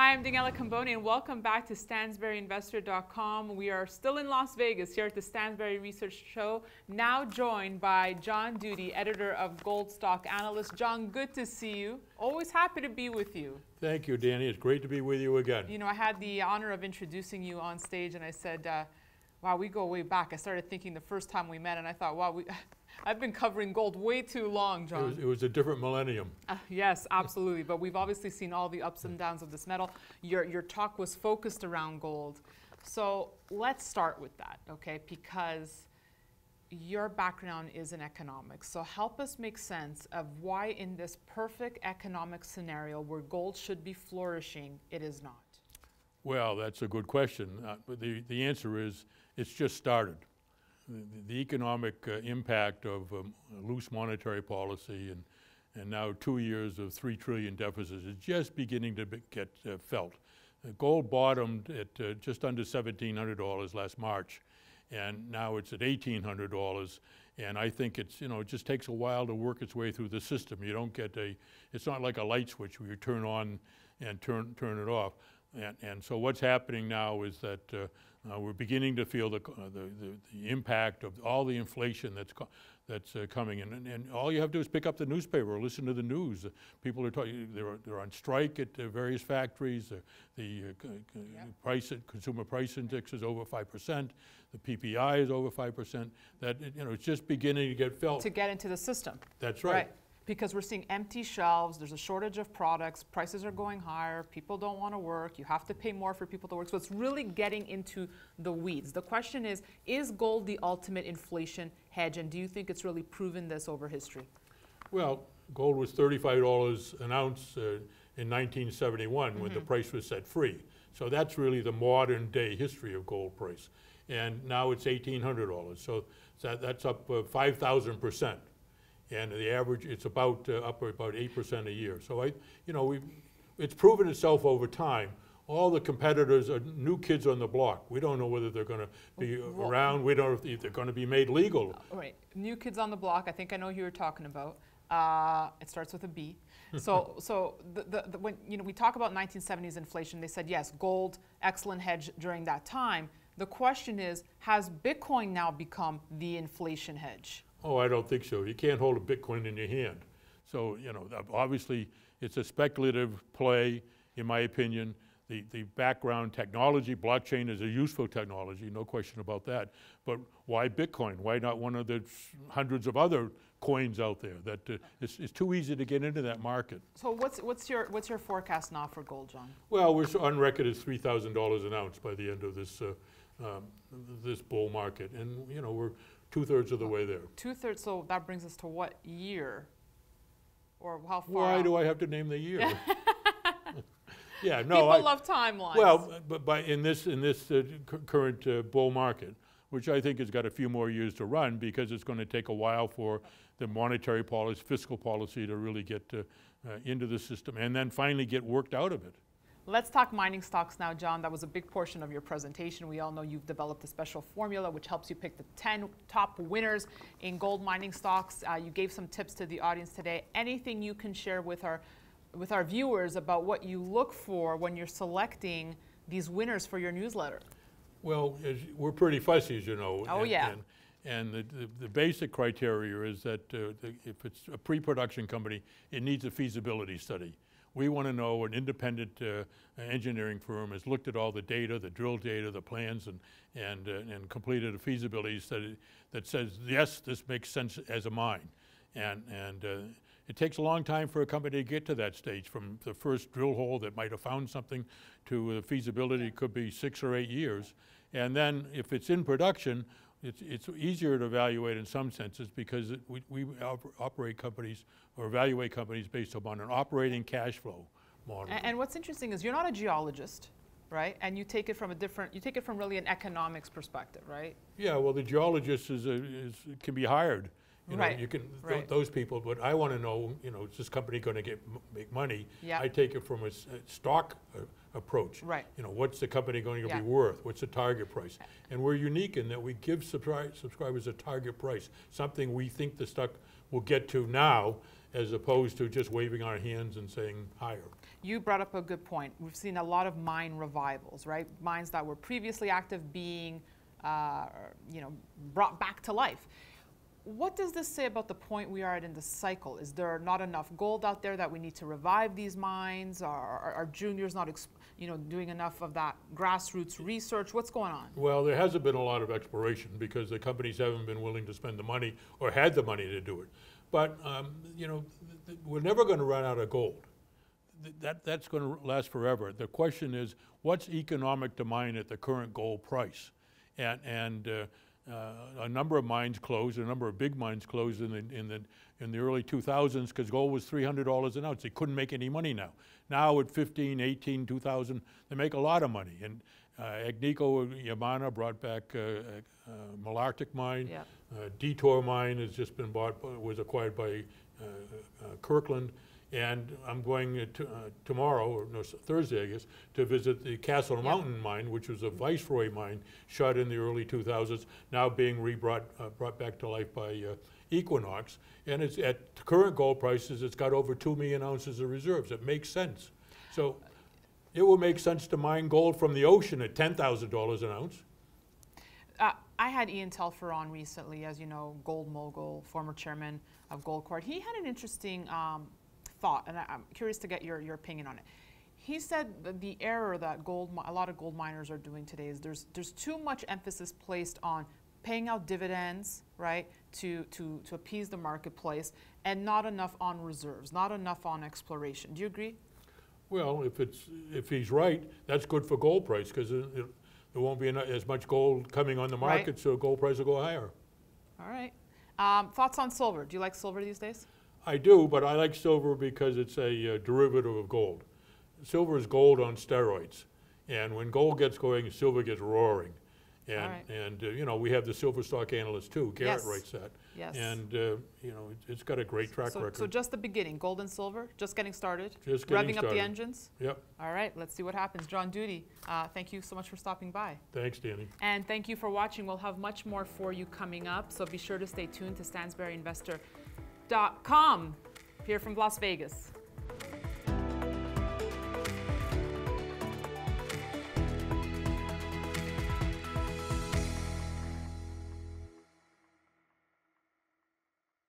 Hi, I'm Daniela Cambone, and welcome back to StansberryInvestor.com. We are still in Las Vegas here at the Stansberry Research Show, now joined by John Doody, editor of Gold Stock Analyst. John, good to see you. Always happy to be with you. Thank you, Danny. It's great to be with you again. You know, I had the honor of introducing you on stage, and I said, wow, we go way back. I started thinking the first time we met, and I thought, wow, I've been covering gold way too long, John. It was a different millennium. Yes, absolutely. But we've obviously seen all the ups and downs of this metal. Your talk was focused around gold. So let's start with that, okay? Because your background is in economics. So help us make sense of why in this perfect economic scenario where gold should be flourishing, it is not. Well, that's a good question. The answer is it's just started. The economic impact of loose monetary policy and now 2 years of $3 trillion deficits is just beginning to get felt. Gold bottomed at just under $1,700 last March, and now it's at $1,800. And I think it's, it just takes a while to work its way through the system. You don't get it's not like a light switch where you turn on and turn it off. And so what's happening now is that we're beginning to feel the impact of all the inflation that's coming in. And all you have to do is pick up the newspaper or listen to the news. People are talking, they're on strike at various factories. The consumer price index is over 5%. The PPI is over 5%. That, it's just beginning to get felt. To get into the system. That's right. Because we're seeing empty shelves, there's a shortage of products, prices are going higher, people don't want to work, you have to pay more for people to work. So it's really getting into the weeds. The question is gold the ultimate inflation hedge, and do you think it's really proven this over history? Well, gold was $35 an ounce in 1971 when the price was set free. So that's really the modern day history of gold price. And now it's $1,800. So that's up 5,000%. And the average, it's about up about 8% a year. So it's proven itself over time. All the competitors are new kids on the block. We don't know whether they're going to be around. We don't know if they're going to be made legal. Right, new kids on the block. I think I know who you're talking about. It starts with a B. So when we talk about 1970s inflation, they said yes, gold, excellent hedge during that time. The question is, has Bitcoin now become the inflation hedge? Oh, I don't think so. You can't hold a Bitcoin in your hand. So, obviously it's a speculative play, in my opinion. The background technology, blockchain is a useful technology, no question about that. But why Bitcoin? Why not one of the hundreds of other coins out there? That it's too easy to get into that market. So what's your forecast now for gold, John? Well, we're on record as $3,000 an ounce by the end of this this bull market, and we're 2/3 of the way there. 2/3. So that brings us to what year, or how far? Why do I have to name the year? Yeah, no. People love timelines. Well, but in this current bull market, which I think has got a few more years to run, because it's going to take a while for the monetary policy, fiscal policy to really get into the system, and then finally get worked out of it. Let's talk mining stocks now, John. That was a big portion of your presentation. We all know you've developed a special formula which helps you pick the 10 top winners in gold mining stocks. You gave some tips to the audience today. Anything you can share with our viewers about what you look for when you're selecting these winners for your newsletter? Well, we're pretty fussy, as you know. Oh, yeah. And the basic criteria is that if it's a pre-production company, it needs a feasibility study. We want to know an independent engineering firm has looked at all the data, the drill data, the plans, and completed a feasibility study that says, yes, this makes sense as a mine. And it takes a long time for a company to get to that stage, from the first drill hole that might have found something to the feasibility. It could be 6 or 8 years. And then if it's in production, it's easier to evaluate in some senses, because we operate companies or evaluate companies based upon an operating cash flow model. And what's interesting is you're not a geologist, right? And you take it from really an economics perspective, right? Yeah, well, the geologist can be hired. Right. You can those people, but I want to know, is this company going to make money? Yeah. I take it from a stock approach. Right. What's the company going to be worth? What's the target price? And we're unique in that we give subscribers a target price, something we think the stock will get to now, as opposed to just waving our hands and saying higher. you brought up a good point. We've seen a lot of mine revivals, right? Mines that were previously active being, brought back to life. What does this say about the point we are at in the cycle? Is there not enough gold out there that we need to revive these mines? Are juniors not, doing enough of that grassroots research? What's going on? Well, there hasn't been a lot of exploration because the companies haven't been willing to spend the money or had the money to do it. But, we're never going to run out of gold. That's going to last forever. The question is, what's economic to mine at the current gold price? And a number of mines closed, a number of big mines closed in the early 2000s because gold was $300 an ounce. They couldn't make any money now. Now at 15, 18, 2000, they make a lot of money. And Agnico Yamana brought back Malartic mine. Yep. Detour mine has just been was acquired by Kirkland. And I'm going tomorrow, or no, Thursday, I guess, to visit the Castle Mountain mine, which was a Viceroy mine shut in the early 2000s, now being brought back to life by Equinox. And it's at current gold prices, it's got over 2 million ounces of reserves. It makes sense. So it will make sense to mine gold from the ocean at $10,000 an ounce. I had Ian Telfer on recently, as you know, gold mogul, former chairman of Goldcorp. He had an interesting thought, and I'm curious to get your opinion on it. He said that the error that a lot of gold miners are doing today is there's too much emphasis placed on paying out dividends, right, to appease the marketplace, and not enough on reserves, not enough on exploration. Do you agree? Well, if he's right, that's good for gold price because there won't be as much gold coming on the market, right. So gold price will go higher. All right. Thoughts on silver? Do you like silver these days? I do, but I like silver because it's a derivative of gold. Silver is gold on steroids. And when gold gets going, silver gets roaring. And we have the Silver Stock Analyst too. Garrett writes that. Yes. And, it's got a great track record. So just the beginning, gold and silver, just getting started? Just getting revving started. Up the engines? Yep. All right, let's see what happens. John Doody, thank you so much for stopping by. Thanks, Danny. And thank you for watching. We'll have much more for you coming up, so be sure to stay tuned to StansberryInvestor.com here from Las Vegas.